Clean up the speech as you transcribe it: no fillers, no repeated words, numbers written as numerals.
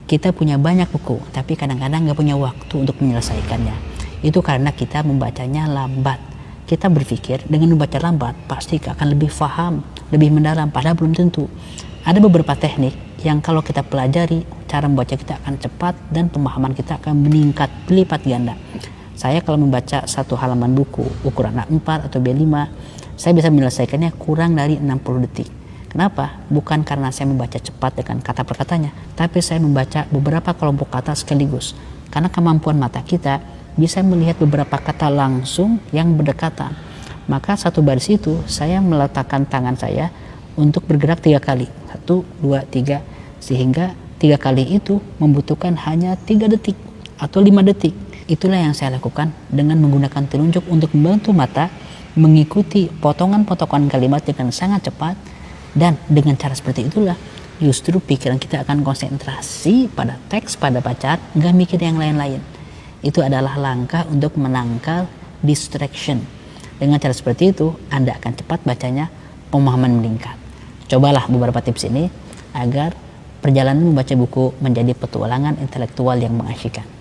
Kita punya banyak buku, tapi kadang-kadang nggak punya waktu untuk menyelesaikannya. Itu karena kita membacanya lambat. Kita berpikir dengan membaca lambat pasti akan lebih paham, lebih mendalam, padahal belum tentu. Ada beberapa teknik yang kalau kita pelajari, cara membaca kita akan cepat dan pemahaman kita akan meningkat berlipat ganda. Saya kalau membaca satu halaman buku ukuran A4 atau B5, saya bisa menyelesaikannya kurang dari 60 detik. Kenapa? Bukan karena saya membaca cepat dengan kata per katanya, tapi saya membaca beberapa kelompok kata sekaligus. Karena kemampuan mata kita bisa melihat beberapa kata langsung yang berdekatan. Maka satu baris itu saya meletakkan tangan saya untuk bergerak 3 kali. 1, 2, 3. Sehingga 3 kali itu membutuhkan hanya 3 detik atau 5 detik. Itulah yang saya lakukan dengan menggunakan telunjuk untuk membantu mata mengikuti potongan-potongan kalimat dengan sangat cepat. Dan dengan cara seperti itulah justru pikiran kita akan konsentrasi pada teks, pada bacaan, nggak mikir yang lain-lain. Itu adalah langkah untuk menangkal distraction. Dengan cara seperti itu Anda akan cepat bacanya, pemahaman meningkat. Cobalah beberapa tips ini agar perjalanan membaca buku menjadi petualangan intelektual yang mengasyikkan.